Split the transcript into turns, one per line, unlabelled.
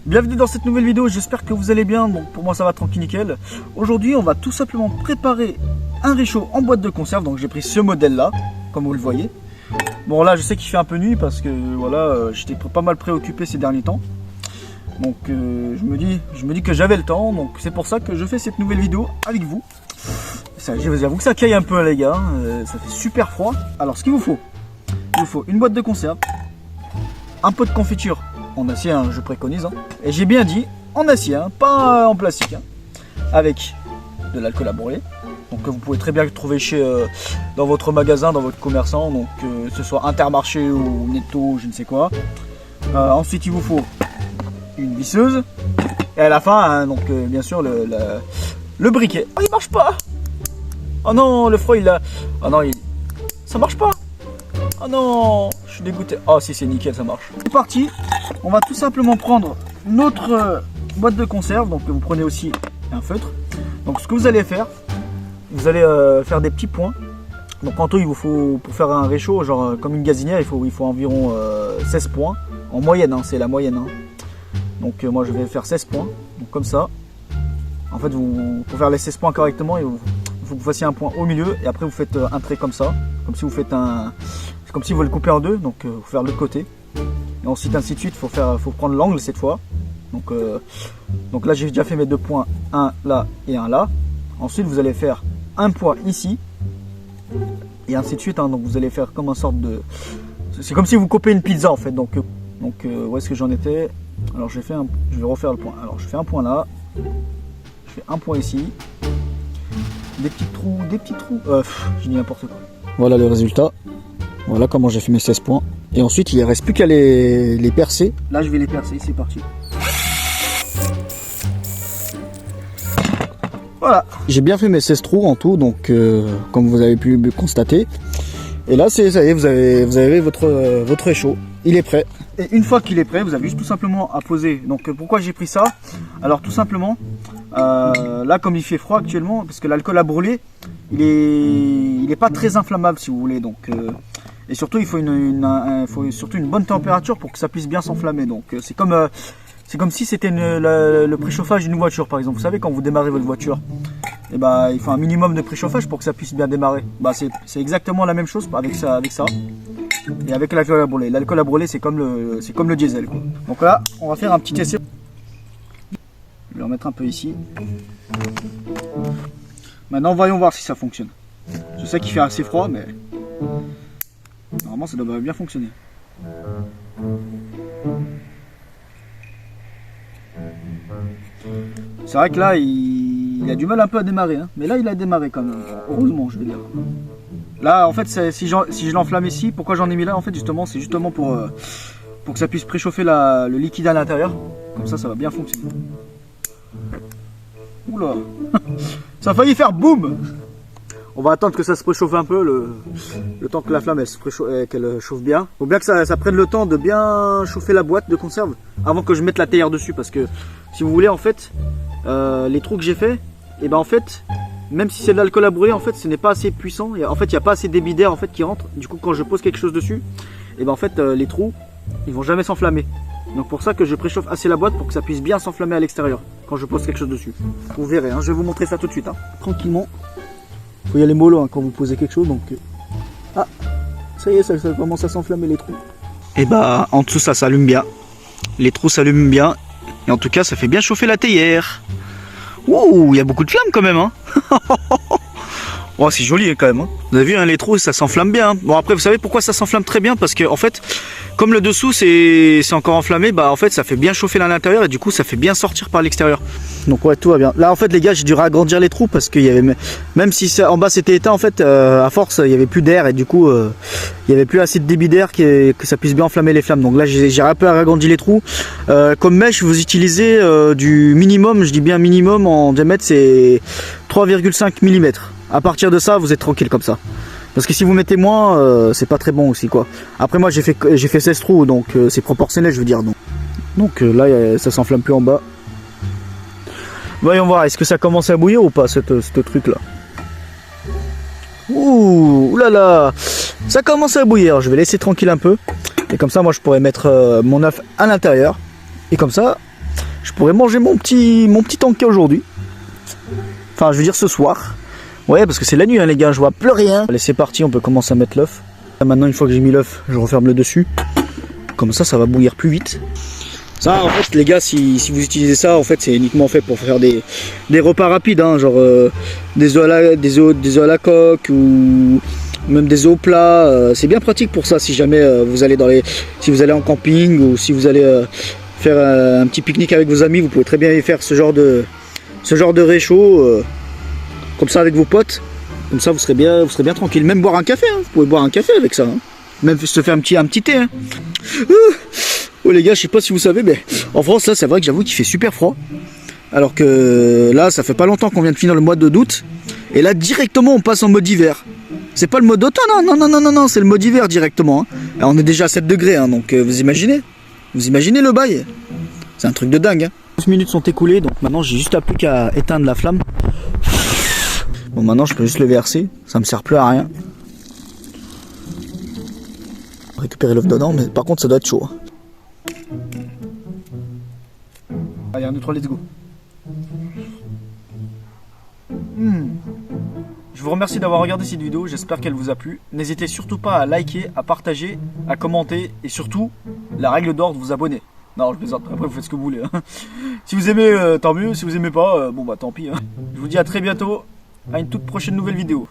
Bienvenue dans cette nouvelle vidéo, j'espère que vous allez bien. Donc pour moi ça va tranquille nickel. Aujourd'hui on va tout simplement préparer un réchaud en boîte de conserve. Donc j'ai pris ce modèle là, comme vous le voyez. Bon là je sais qu'il fait un peu nuit parce que voilà, j'étais pas mal préoccupé ces derniers temps. Donc je me dis que j'avais le temps, donc c'est pour ça que je fais cette nouvelle vidéo avec vous. J'avoue que ça caille un peu les gars, ça fait super froid. Alors ce qu'il vous faut, il vous faut une boîte de conserve, un pot de confiture en acier, hein, je préconise, hein. Et j'ai bien dit en acier, hein, pas en plastique, hein, avec de l'alcool à brûler, donc que vous pouvez très bien le trouver dans votre magasin, dans votre commerçant, donc que ce soit Intermarché ou Netto, je ne sais quoi. Ensuite il vous faut une visseuse et à la fin, hein, donc bien sûr le briquet. Oh, il marche pas. Oh non, le froid il a. Oh non, ça marche pas. Oh non, je suis dégoûté. Oh si, c'est nickel, ça marche. C'est parti. On va tout simplement prendre notre boîte de conserve. Donc vous prenez aussi un feutre. Donc ce que vous allez faire, vous allez faire des petits points. Donc en tout il vous faut, pour faire un réchaud, genre comme une gazinière, il faut environ 16 points. En moyenne, hein, c'est la moyenne. Hein. Donc moi je vais faire 16 points. Donc comme ça. En fait, pour faire les 16 points correctement, il faut que vous fassiez un point au milieu. Et après vous faites un trait comme ça. Comme si vous faites un... C'est comme si vous le coupez en deux, donc il faut faire de l'autre côté. Et ensuite ainsi de suite, faut prendre l'angle cette fois. Donc là j'ai déjà fait mes deux points, un là et un là. Ensuite vous allez faire un point ici. Et ainsi de suite, hein. Donc vous allez faire comme une sorte de... C'est comme si vous coupez une pizza en fait. Donc où est-ce que j'en étais? Alors je vais refaire le point. Alors je fais un point là. Je fais un point ici. Des petits trous. Je dis n'importe quoi. Voilà le résultat. Voilà comment j'ai fait mes 16 points. Et ensuite il ne reste plus qu'à les percer. Là je vais les percer, c'est parti. Voilà. J'ai bien fait mes 16 trous en tout, donc comme vous avez pu constater. Et là ça y est, vous avez votre réchaud. Il est prêt. Et une fois qu'il est prêt, vous avez juste tout simplement à poser. Donc pourquoi j'ai pris ça? Alors tout simplement, là comme il fait froid actuellement, parce que l'alcool à brûler, il est pas très inflammable si vous voulez. Donc et surtout il faut surtout une bonne température pour que ça puisse bien s'enflammer. Donc c'est comme si c'était le préchauffage d'une voiture par exemple. Vous savez quand vous démarrez votre voiture, et bah, il faut un minimum de préchauffage pour que ça puisse bien démarrer. Bah, c'est exactement la même chose avec ça. Et avec l'alcool à brûler. L'alcool à brûler c'est comme le diesel quoi. Donc là on va faire un petit essai. Je vais en mettre un peu ici. Maintenant voyons voir si ça fonctionne. Je sais qu'il fait assez froid mais normalement ça devrait bien fonctionner. C'est vrai que là il a du mal un peu à démarrer, hein. Mais là il a démarré quand même, heureusement je vais dire. Là en fait si je l'enflamme ici, pourquoi j'en ai mis là en fait justement, c'est justement pour que ça puisse préchauffer le liquide à l'intérieur. Comme ça va bien fonctionner. Oula. Ça a failli faire boum. On va attendre que ça se préchauffe un peu, le temps que la flamme qu'elle chauffe bien. Faut bien que ça prenne le temps de bien chauffer la boîte de conserve avant que je mette la théière dessus. Parce que si vous voulez en fait, les trous que j'ai fait, et ben en fait, même si c'est de l'alcool à brûler, en fait ce n'est pas assez puissant. En fait il n'y a pas assez de débit d'air en fait qui rentre. Du coup quand je pose quelque chose dessus, et ben en fait les trous ils vont jamais s'enflammer. Donc pour ça que je préchauffe assez la boîte pour que ça puisse bien s'enflammer à l'extérieur quand je pose quelque chose dessus. Vous verrez, hein, je vais vous montrer ça tout de suite, hein, tranquillement. Faut y aller mollo hein, quand vous posez quelque chose. Donc ah, ça y est, ça commence à s'enflammer les trous. Et bah en dessous ça s'allume bien. Les trous s'allument bien. Et en tout cas ça fait bien chauffer la théière. Ouh, il y a beaucoup de flammes quand même, hein. Oh, c'est joli quand même, hein. Vous avez vu hein, les trous ça s'enflamme bien. Bon après vous savez pourquoi ça s'enflamme très bien? Parce que en fait comme le dessous c'est encore enflammé, bah en fait ça fait bien chauffer à l'intérieur et du coup ça fait bien sortir par l'extérieur. Donc ouais, tout va bien. Là en fait les gars j'ai dû agrandir les trous parce qu'il y avait, même si en bas c'était éteint en fait, à force il y avait plus d'air et du coup il y avait plus assez de débit d'air que ça puisse bien enflammer les flammes. Donc là j'ai un peu agrandi les trous. Comme mèche vous utilisez du minimum, je dis bien minimum, en diamètre c'est 3,5 mm. À partir de ça vous êtes tranquille comme ça. Parce que si vous mettez moins, c'est pas très bon aussi quoi. Après moi j'ai fait 16 trous donc c'est proportionnel je veux dire. Donc là ça s'enflamme plus en bas. Voyons voir, est-ce que ça commence à bouillir ou pas ce truc là. Ouh là là, ça commence à bouillir, je vais laisser tranquille un peu. Et comme ça moi je pourrais mettre mon œuf à l'intérieur. Et comme ça, je pourrais manger mon petit tanké aujourd'hui. Enfin, je veux dire ce soir. Ouais, parce que c'est la nuit, hein, les gars, je vois plus rien. Allez, c'est parti, on peut commencer à mettre l'œuf. Maintenant, une fois que j'ai mis l'œuf, je referme le dessus. Comme ça va bouillir plus vite. Ça, en fait, les gars, si vous utilisez ça, en fait, c'est uniquement fait pour faire des repas rapides, hein, genre des œufs à la coque ou même des œufs au plat. C'est bien pratique pour ça si jamais vous allez si vous allez en camping ou si vous allez faire un petit pique-nique avec vos amis, vous pouvez très bien faire ce genre de réchaud comme ça avec vos potes. Comme ça, vous serez bien tranquille. Même boire un café, hein. Vous pouvez boire un café avec ça. Hein. Même se faire un petit thé. Hein. Oh les gars, je sais pas si vous savez, mais en France, là, c'est vrai que j'avoue qu'il fait super froid. Alors que là, ça fait pas longtemps qu'on vient de finir le mois d'août. Et là, directement, on passe en mode hiver. C'est pas le mode automne, non, c'est le mode hiver directement. Hein. Alors, on est déjà à 7 degrés, hein, donc vous imaginez le bail. C'est un truc de dingue. Hein. 12 minutes sont écoulées, donc maintenant, j'ai juste plus qu'à éteindre la flamme. Bon, maintenant, je peux juste le verser. Ça me sert plus à rien. Récupérer l'œuf dedans, mais par contre, ça doit être chaud. Allez, 1, 2, 3, let's go. Je vous remercie d'avoir regardé cette vidéo, j'espère qu'elle vous a plu. N'hésitez surtout pas à liker, à partager, à commenter et surtout, la règle d'or de vous abonner. Non, je plaisante, après vous faites ce que vous voulez. Hein. Si vous aimez, tant mieux, si vous aimez pas, bon bah tant pis. Hein. Je vous dis à très bientôt, à une toute prochaine nouvelle vidéo.